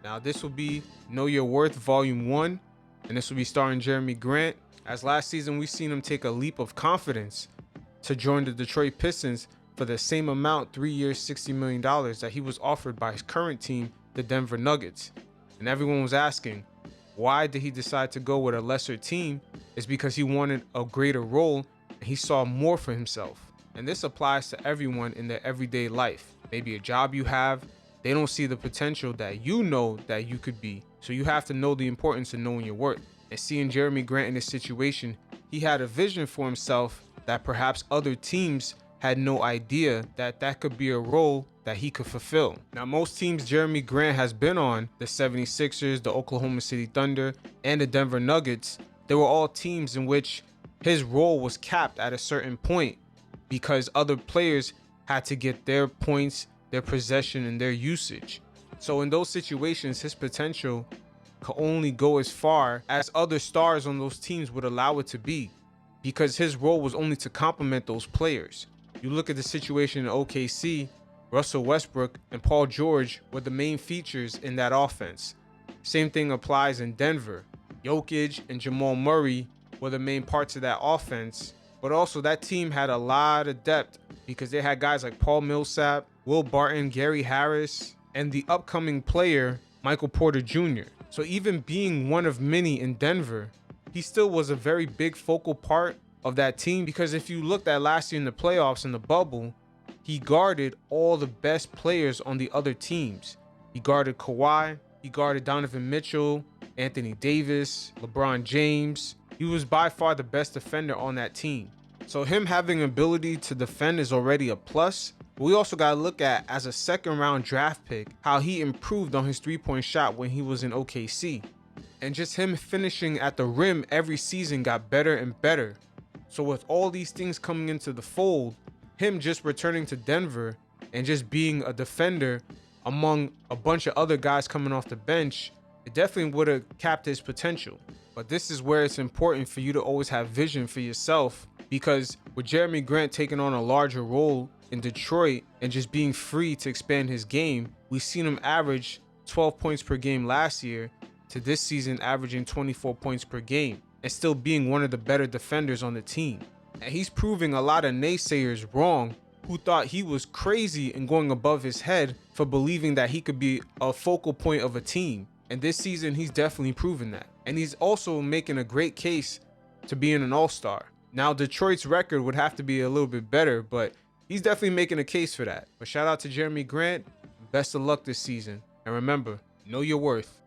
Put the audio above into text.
Now this will be Know Your Worth Volume 1, and this will be starring Jerami Grant. As last season we seen him take a leap of confidence to join the Detroit Pistons for the same amount, 3 years, $60 million, that he was offered by his current team, the Denver Nuggets. And everyone was asking, why did he decide to go with a lesser team? It's because he wanted a greater role and he saw more for himself. And this applies to everyone in their everyday life. Maybe a job you have, they don't see the potential that you know that you could be. So you have to know the importance of knowing your worth. And seeing Jerami Grant in this situation, he had a vision for himself that perhaps other teams had no idea that could be a role that he could fulfill. Now, most teams Jerami Grant has been on, the 76ers, the Oklahoma City Thunder, and the Denver Nuggets, they were all teams in which his role was capped at a certain point because other players had to get their points, their possession, and their usage. So in those situations, his potential could only go as far as other stars on those teams would allow it to be, because his role was only to complement those players. You look at the situation in OKC, Russell Westbrook and Paul George were the main features in that offense. Same thing applies in Denver. Jokic and Jamal Murray were the main parts of that offense, but also that team had a lot of depth because they had guys like Paul Millsap, Will Barton, Gary Harris, and the upcoming player, Michael Porter Jr. So even being one of many in Denver, he still was a very big focal part of that team, because if you looked at last year in the playoffs in the bubble, he guarded all the best players on the other teams. He guarded Kawhi, he guarded Donovan Mitchell, Anthony Davis, LeBron James. He was by far the best defender on that team. So him having ability to defend is already a plus. But we also got to look at, as a second round draft pick, how he improved on his three-point shot when he was in OKC. And just him finishing at the rim every season got better and better. So with all these things coming into the fold, him just returning to Denver and just being a defender among a bunch of other guys coming off the bench, it definitely would have capped his potential. But this is where it's important for you to always have vision for yourself, because with Jerami Grant taking on a larger role in Detroit and just being free to expand his game, we've seen him average 12 points per game last year to this season averaging 24 points per game and still being one of the better defenders on the team. And he's proving a lot of naysayers wrong who thought he was crazy and going above his head for believing that he could be a focal point of a team. And this season, he's definitely proven that. And he's also making a great case to being an all-star. Now, Detroit's record would have to be a little bit better, but he's definitely making a case for that. But shout out to Jerami Grant. Best of luck this season. And remember, know your worth.